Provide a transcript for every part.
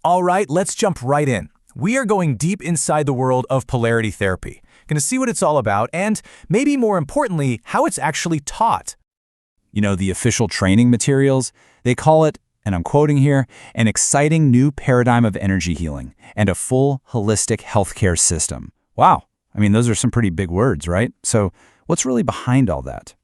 All right, let's jump right in. We are going deep inside the world of polarity therapy. Going to see what it's all about and, maybe more importantly, how it's actually taught. You know, the official training materials, they call it, and I'm quoting here, an exciting new paradigm of energy healing and a full holistic healthcare system. Wow. I mean, those are some pretty big words, right? So what's really behind all that?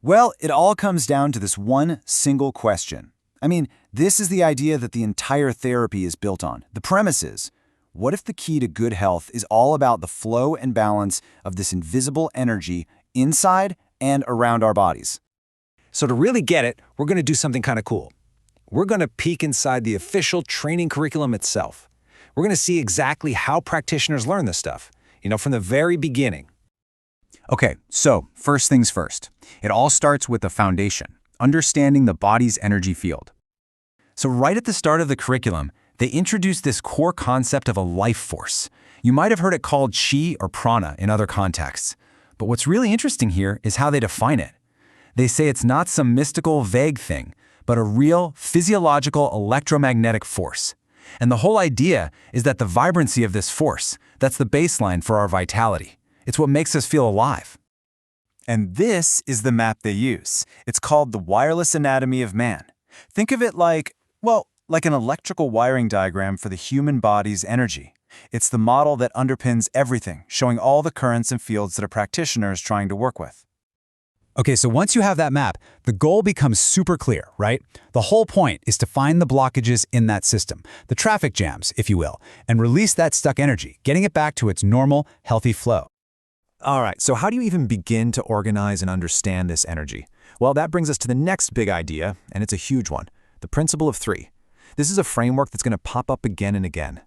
Well, it all comes down to this one single question. I mean, this is the idea that the entire therapy is built on. The premise is, what if the key to good health is all about the flow and balance of this invisible energy inside and around our bodies? So to really get it, we're going to do something kind of cool. We're going to peek inside the official training curriculum itself. We're going to see exactly how practitioners learn this stuff, from the very beginning. Okay, so first things first. It all starts with the foundation, understanding the body's energy field. So right at the start of the curriculum, they introduce this core concept of a life force. You might have heard it called chi or prana in other contexts. But what's really interesting here is how they define it. They say it's not some mystical, vague thing, but a real physiological electromagnetic force. And the whole idea is that the vibrancy of this force, that's the baseline for our vitality. It's what makes us feel alive. And this is the map they use. It's called the wireless anatomy of man. Think of it like an electrical wiring diagram for the human body's energy. It's the model that underpins everything, showing all the currents and fields that a practitioner is trying to work with. Okay, so once you have that map, the goal becomes super clear, right? The whole point is to find the blockages in that system, the traffic jams, if you will, and release that stuck energy, getting it back to its normal, healthy flow. All right, so how do you even begin to organize and understand this energy? Well, that brings us to the next big idea, and it's a huge one, the principle of three. This is a framework that's going to pop up again and again.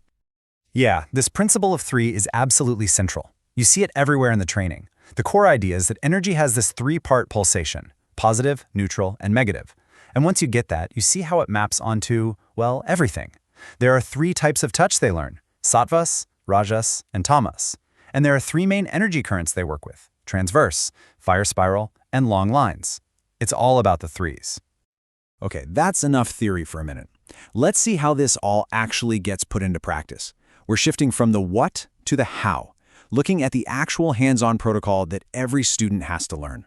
Yeah, this principle of three is absolutely central. You see it everywhere in the training. The core idea is that energy has this three-part pulsation: positive, neutral, and negative. And once you get that, you see how it maps onto, well, everything. There are three types of touch they learn: sattvas, rajas, and tamas. And there are three main energy currents they work with: transverse, fire spiral, and long lines. It's all about the threes. Okay, that's enough theory for a minute. Let's see how this all actually gets put into practice. We're shifting from the what to the how, looking at the actual hands-on protocol that every student has to learn.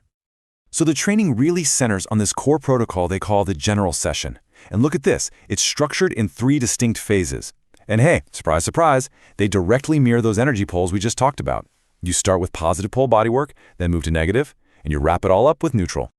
So the training really centers on this core protocol they call the general session. And look at this, it's structured in three distinct phases. And hey, surprise, surprise, they directly mirror those energy poles we just talked about. You start with positive pole bodywork, then move to negative, and you wrap it all up with neutral.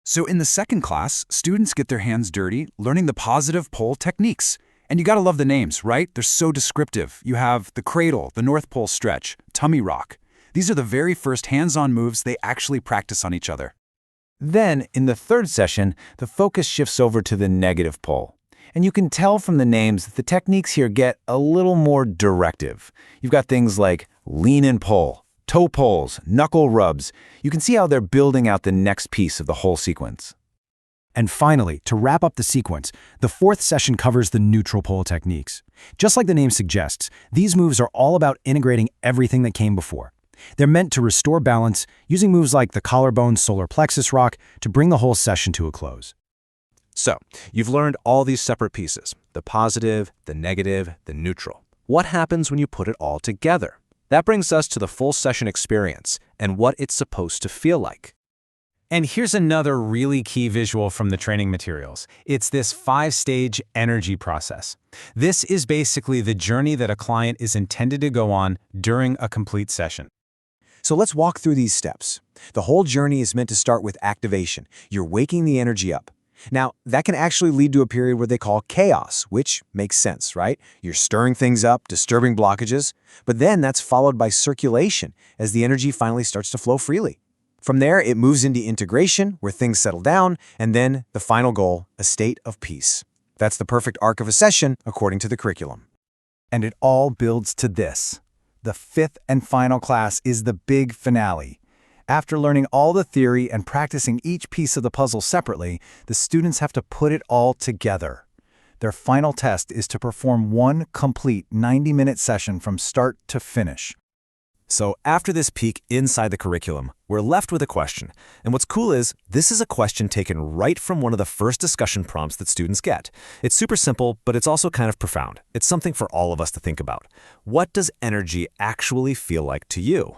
So in the second class, students get their hands dirty, learning the positive pole techniques. And you gotta love the names, right? They're so descriptive. You have the cradle, the North Pole stretch, tummy rock. These are the very first hands-on moves they actually practice on each other. Then, in the third session, the focus shifts over to the negative pole. And you can tell from the names that the techniques here get a little more directive. You've got things like lean and pull, toe pulls, knuckle rubs. You can see how they're building out the next piece of the whole sequence. And finally, to wrap up the sequence, the fourth session covers the neutral pole techniques. Just like the name suggests, these moves are all about integrating everything that came before. They're meant to restore balance, using moves like the collarbone solar plexus rock to bring the whole session to a close. So, you've learned all these separate pieces, the positive, the negative, the neutral. What happens when you put it all together? That brings us to the full session experience and what it's supposed to feel like. And here's another really key visual from the training materials. It's this 5-stage energy process. This is basically the journey that a client is intended to go on during a complete session. So let's walk through these steps. The whole journey is meant to start with activation. You're waking the energy up. Now, that can actually lead to a period where they call chaos, which makes sense, right? You're stirring things up, disturbing blockages, but then that's followed by circulation as the energy finally starts to flow freely. From there, it moves into integration, where things settle down, and then the final goal, a state of peace. That's the perfect arc of a session, according to the curriculum. And it all builds to this. The fifth and final class is the big finale. After learning all the theory and practicing each piece of the puzzle separately, the students have to put it all together. Their final test is to perform one complete 90-minute session from start to finish. So after this peek inside the curriculum, we're left with a question. And what's cool is, this is a question taken right from one of the first discussion prompts that students get. It's super simple, but it's also kind of profound. It's something for all of us to think about. What does energy actually feel like to you?